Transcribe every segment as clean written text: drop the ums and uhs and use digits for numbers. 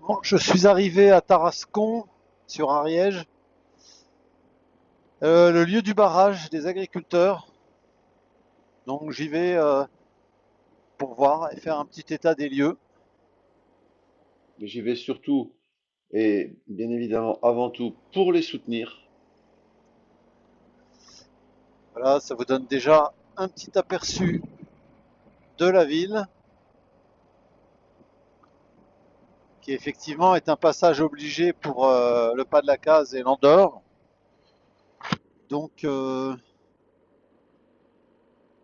Bon, je suis arrivé à Tarascon, sur Ariège, le lieu du barrage des agriculteurs. Donc j'y vais pour voir et faire un petit état des lieux. J'y vais surtout et bien évidemment avant tout pour les soutenir. Voilà, ça vous donne déjà un petit aperçu de la ville, qui effectivement est un passage obligé pour le pas de la Case et l'Andorre. Donc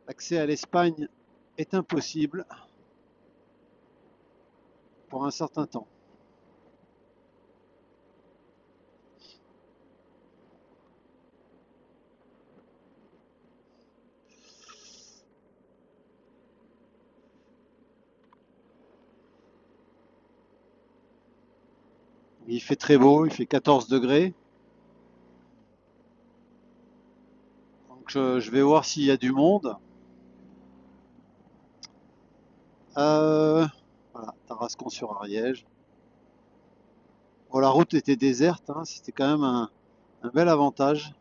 l'accès à l'Espagne est impossible pour un certain temps. Il fait très beau, il fait 14 degrés. Donc je vais voir s'il y a du monde. Voilà, Tarascon sur Ariège. Bon, la route était déserte, hein, c'était quand même un bel avantage.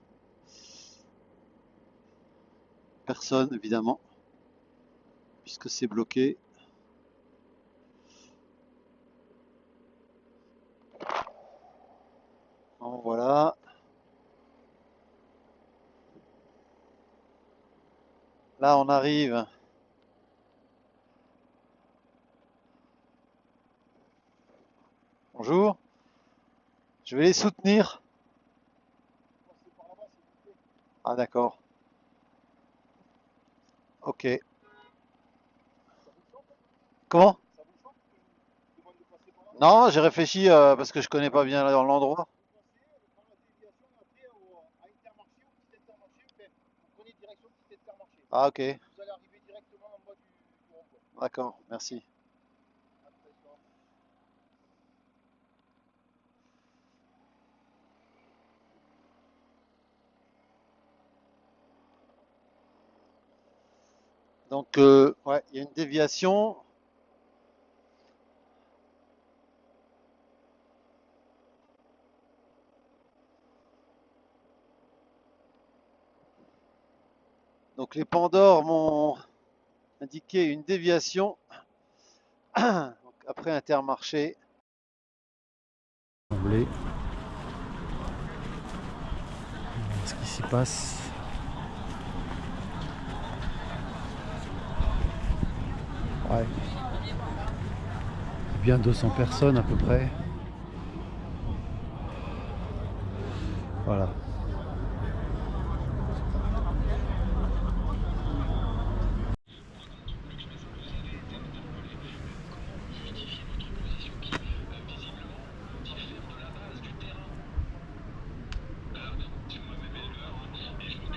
Personne, évidemment, puisque c'est bloqué. Bon, voilà. Là, on arrive. Bonjour. Je vais les soutenir. Ah, d'accord. Ok. Comment? Non, j'ai réfléchi parce que je connais pas bien l'endroit. Ah, ok. D'accord, merci. Donc, ouais, il y a une déviation. Donc, les Pandores m'ont indiqué une déviation. Donc, après Intermarché. Ce qui s'y passe. Ouais. Bien 200 personnes à peu près. Voilà.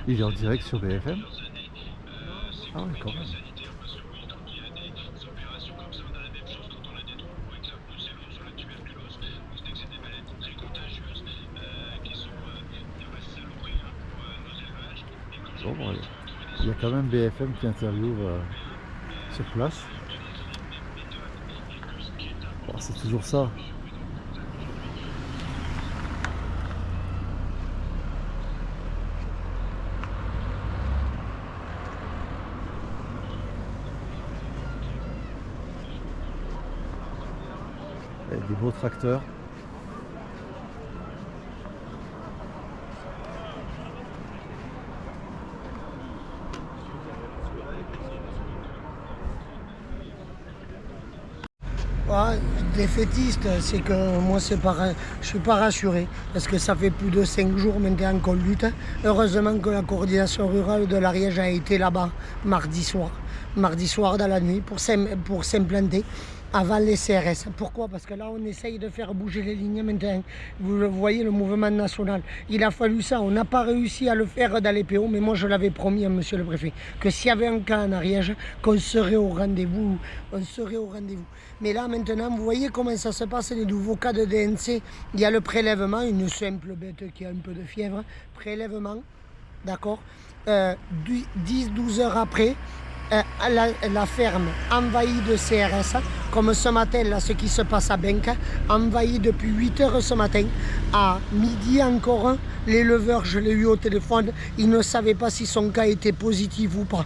Il est en direct sur BFM? Ah ouais, quand même. Bon, bon, il y a quand même BFM qui interviewe sur place. Bon, c'est toujours ça. Il y a des beaux tracteurs. Ah, défaitiste, c'est que moi je suis pas rassuré parce que ça fait plus de 5 jours maintenant qu'on lutte. Heureusement que la coordination rurale de l'Ariège a été là-bas mardi soir dans la nuit pour s'implanter avant les CRS. Pourquoi? Parce que là on essaye de faire bouger les lignes maintenant. Vous le voyez, le mouvement national. Il a fallu ça, on n'a pas réussi à le faire dans les PO, mais moi je l'avais promis à monsieur le préfet que s'il y avait un cas en Ariège, qu'on serait au rendez-vous, on serait au rendez-vous. Mais là maintenant, vous voyez comment ça se passe, les nouveaux cas de DNC. Il y a le prélèvement, une simple bête qui a un peu de fièvre, prélèvement, d'accord, 10-12 heures après, la ferme envahie de CRS, comme ce matin, là, ce qui se passe à Benque, envahi depuis 8 heures ce matin. À midi encore, l'éleveur, je l'ai eu au téléphone, il ne savait pas si son cas était positif ou pas.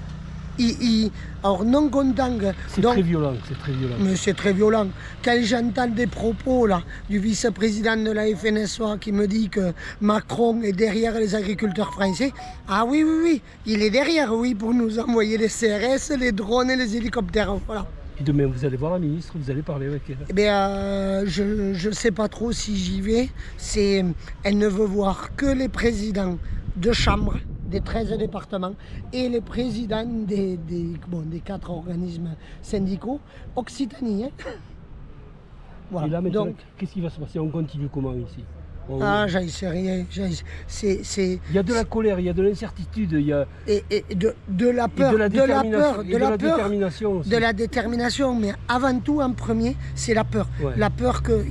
Alors non content. C'est très violent, c'est très violent. Mais c'est très violent. Quand j'entends des propos là, du vice-président de la FNSEA qui me dit que Macron est derrière les agriculteurs français, ah oui, oui, oui, il est derrière, oui, pour nous envoyer les CRS, les drones et les hélicoptères. Voilà. Et demain, vous allez voir la ministre, vous allez parler avec elle. Eh bien, je ne sais pas trop si j'y vais. Elle ne veut voir que les présidents de chambre des 13 départements et les présidents des 4 organismes syndicaux Occitanie. Hein. Voilà. Et là, maintenant, donc, qu'est-ce qui va se passer? On continue comment ici? j'en sais rien. Il y a de la colère, il y a de l'incertitude, il y a et de la peur, de la détermination aussi. De la détermination, mais avant tout, en premier, c'est la peur. Ouais. La peur que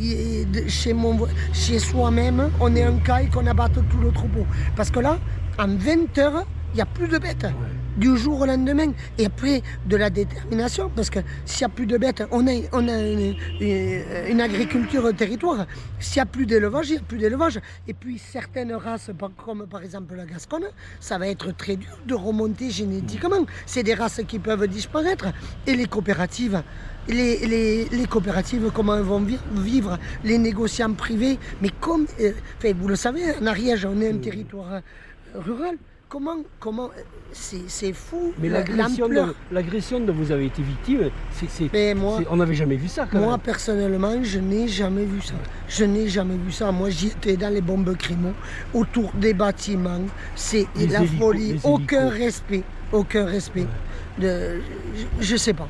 chez soi-même, on ait un cas et qu'on abatte tout le troupeau. Parce que là, en 20 heures, il n'y a plus de bêtes. Ouais. Du jour au lendemain. Et après, de la détermination, parce que s'il n'y a plus de bêtes, on a une agriculture au territoire. S'il n'y a plus d'élevage, il n'y a plus d'élevage. Et puis certaines races, comme par exemple la Gasconne, ça va être très dur de remonter génétiquement. C'est des races qui peuvent disparaître. Et les coopératives, les coopératives, comment elles vont vivre, les négociants privés. Mais comme, vous le savez, en Ariège, on est un territoire rural. Comment c'est fou. Mais l'agression dont vous avez été victime, on n'avait jamais vu ça. Moi, personnellement, je n'ai jamais vu ça. Je n'ai jamais vu ça. Moi, j'y étais dans les bombes crémeaux, autour des bâtiments. C'est la folie. Aucun respect. Aucun respect. Ouais. Je sais pas.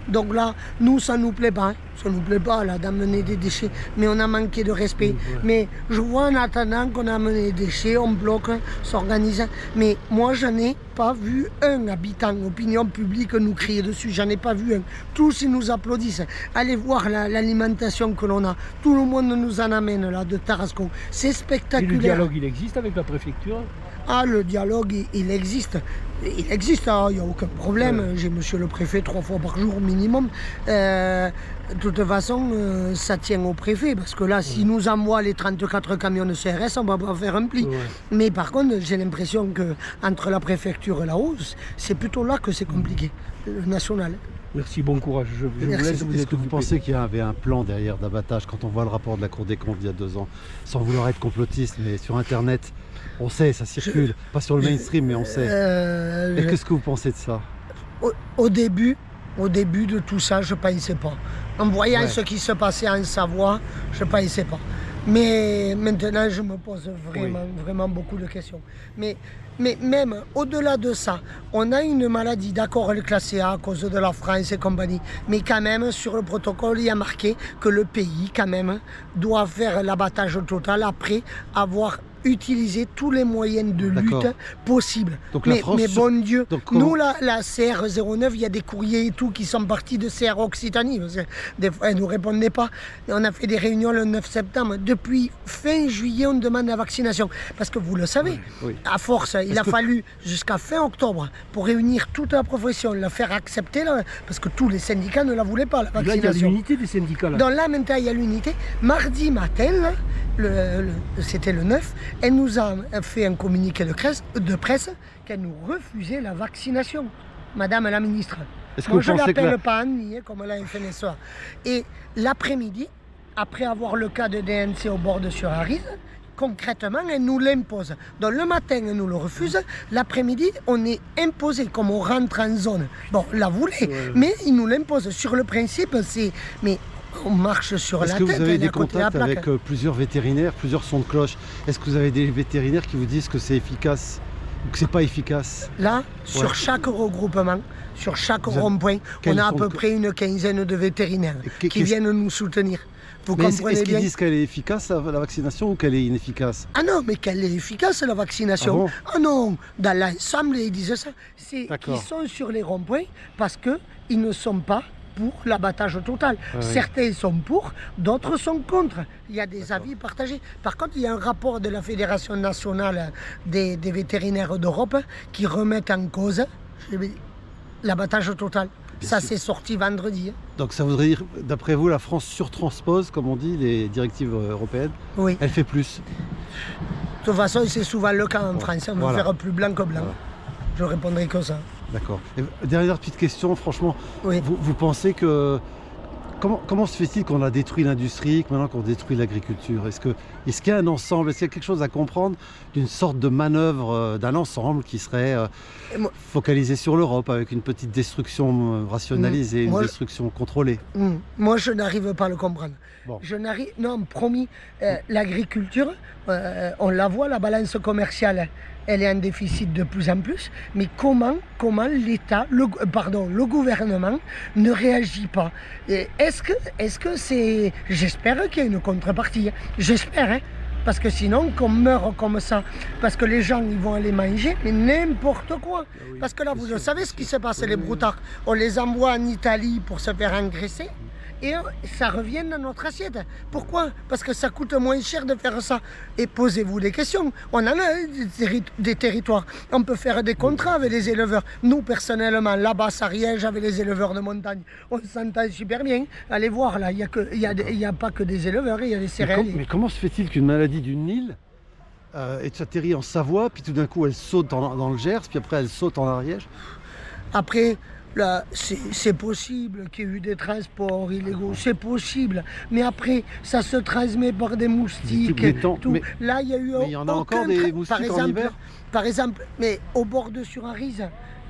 Donc là, nous, ça nous plaît pas. Hein. Ça nous plaît pas là d'amener des déchets, mais on a manqué de respect. Ouais. Mais je vois en attendant qu'on a amené des déchets, on bloque, s'organise. Mais moi, je n'ai pas vu un habitant, opinion publique, nous crier dessus. J'en ai pas vu un. Tous, ils nous applaudissent. Allez voir l'alimentation que l'on a. Tout le monde nous en amène là, de Tarascon. C'est spectaculaire. Et le dialogue, il existe avec la préfecture? Ah, le dialogue, il existe. Il existe, hein, il n'y a aucun problème. Ouais. J'ai monsieur le préfet 3 fois par jour minimum. De toute façon, ça tient au préfet, parce que là, s'il nous envoie les 34 camions de CRS, on va pas faire un pli. Ouais. Mais par contre, j'ai l'impression qu'entre la préfecture et la hausse, c'est plutôt là que c'est compliqué, le national. Merci, bon courage. Je vous laisse. Est-ce que vous pensez qu'il y avait un plan derrière d'abattage quand on voit le rapport de la Cour des comptes il y a 2 ans, sans vouloir être complotiste, mais sur Internet, on sait, ça circule, pas sur le mainstream, mais on sait. Et qu'est-ce que vous pensez de ça? Au début de tout ça, je ne pensais pas. En voyant ce qui se passait en Savoie, je ne pensais pas. Mais maintenant, je me pose vraiment beaucoup de questions. Mais même au-delà de ça, on a une maladie, d'accord, elle est classée A à cause de la France et compagnie, mais quand même, sur le protocole, il y a marqué que le pays, quand même, doit faire l'abattage total après avoir utiliser tous les moyens de lutte possibles. Donc mais bon Dieu, nous, la CR 09, il y a des courriers et tout qui sont partis de CR Occitanie. Parce que des fois, elle ne nous répondait pas. Et on a fait des réunions le 9 septembre. Depuis fin juillet, on demande la vaccination. Parce que vous le savez, à force, il a fallu jusqu'à fin octobre pour réunir toute la profession, la faire accepter, là, parce que tous les syndicats ne la voulaient pas, la vaccination. Là, il y a l'unité des syndicats. Là. Donc là, maintenant, il y a l'unité. Mardi matin, là, c'était le 9, elle nous a fait un communiqué de presse qu'elle nous refusait la vaccination, Madame la ministre. Moi, je ne l'appelle pas Annie, comme la FNSEA. Et l'après-midi, après avoir le cas de DNC au bord de Sur-Arize, concrètement, elle nous l'impose. Donc le matin, elle nous le refuse. L'après-midi, on est imposé, comme on rentre en zone. Bon, la voulait, mais il nous l'impose. Sur le principe, c'est... Mais on marche sur la tête. Est-ce que vous avez des contacts avec plusieurs vétérinaires, plusieurs sons de cloche? Est-ce que vous avez des vétérinaires qui vous disent que c'est efficace ou que c'est pas efficace? Là, sur chaque regroupement, sur chaque rond-point, on a à peu près une quinzaine de vétérinaires qui viennent nous soutenir. Vous comprenez bien. Est-ce qu'ils disent qu'elle est efficace, la vaccination, ou qu'elle est inefficace? Ah non, mais qu'elle est efficace, la vaccination. Ah non, dans l'ensemble, ils disent ça. C'est qu'ils sont sur les ronds-points parce qu'ils ne sont pas pour l'abattage total. Certains sont pour, d'autres sont contre. Il y a des avis partagés. Par contre, il y a un rapport de la Fédération nationale des vétérinaires d'Europe qui remettent en cause l'abattage total. Bien Ça sûr. c'est sorti vendredi. Donc ça voudrait dire, d'après vous, la France surtranspose, comme on dit, les directives européennes. Oui. Elle fait plus. De toute façon, c'est souvent le cas en France. On veut Voilà. faire plus blanc que blanc. Voilà. Je répondrai que ça. D'accord. Et dernière petite question, franchement, Oui. vous pensez que... Comment se fait-il qu'on a détruit l'industrie, que maintenant qu'on détruit l'agriculture? Est-ce qu'il y a un ensemble, est-ce qu'il y a quelque chose à comprendre d'une sorte de manœuvre, d'un ensemble qui serait focalisé sur l'Europe avec une petite destruction rationalisée, une destruction contrôlée? Moi, je n'arrive pas à le comprendre. Bon. Non, promis, l'agriculture, on la voit, la balance commerciale, elle est en déficit de plus en plus. Mais comment l'État, le gouvernement ne réagit pas? Est-ce que c'est... J'espère qu'il y a une contrepartie. J'espère, hein. Parce que sinon, qu'on meurt comme ça, parce que les gens ils vont aller manger, mais n'importe quoi. Parce que là, vous le savez ce qui se passe, les broutards. On les envoie en Italie pour se faire engraisser. Et ça revient dans notre assiette. Pourquoi? Parce que ça coûte moins cher de faire ça. Et posez-vous des questions. On en a des territoires. On peut faire des contrats avec les éleveurs. Nous, personnellement, là-bas, à Ariège, avec les éleveurs de montagne, on s'entend super bien. Allez voir, là, il n'y a pas que des éleveurs, il y a des céréales. Mais comment se fait-il qu'une maladie du Nil atterrit en Savoie, puis tout d'un coup elle saute dans le Gers, puis après elle saute en Ariège? Après, là, c'est possible qu'il y ait eu des transports illégaux, c'est possible. Mais après, ça se transmet par des moustiques. Tout. Là, il y a eu. Mais il y en a encore des moustiques en hiver? Par exemple, mais au bord de Sur-Arise,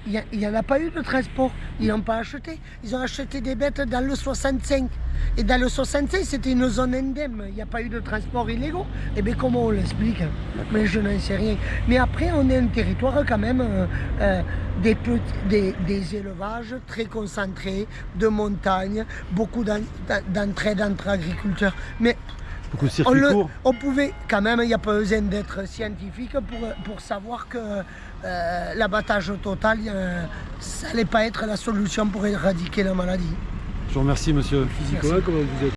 il n'y en a pas eu de transport. Ils n'ont pas acheté. Ils ont acheté des bêtes dans le 65. Et dans le 65, c'était une zone indemne. Il n'y a pas eu de transport illégaux. Eh bien, comment on l'explique? Mais je n'en sais rien. Mais après, on est un territoire quand même des élevages très concentrés, de montagne, beaucoup d'entraide entre agriculteurs. Mais beaucoup de circuits courts. On pouvait quand même, il n'y a pas besoin d'être scientifique pour savoir que l'abattage total, ça n'allait pas être la solution pour éradiquer la maladie. Je vous remercie, monsieur. Physiquement, comment vous êtes?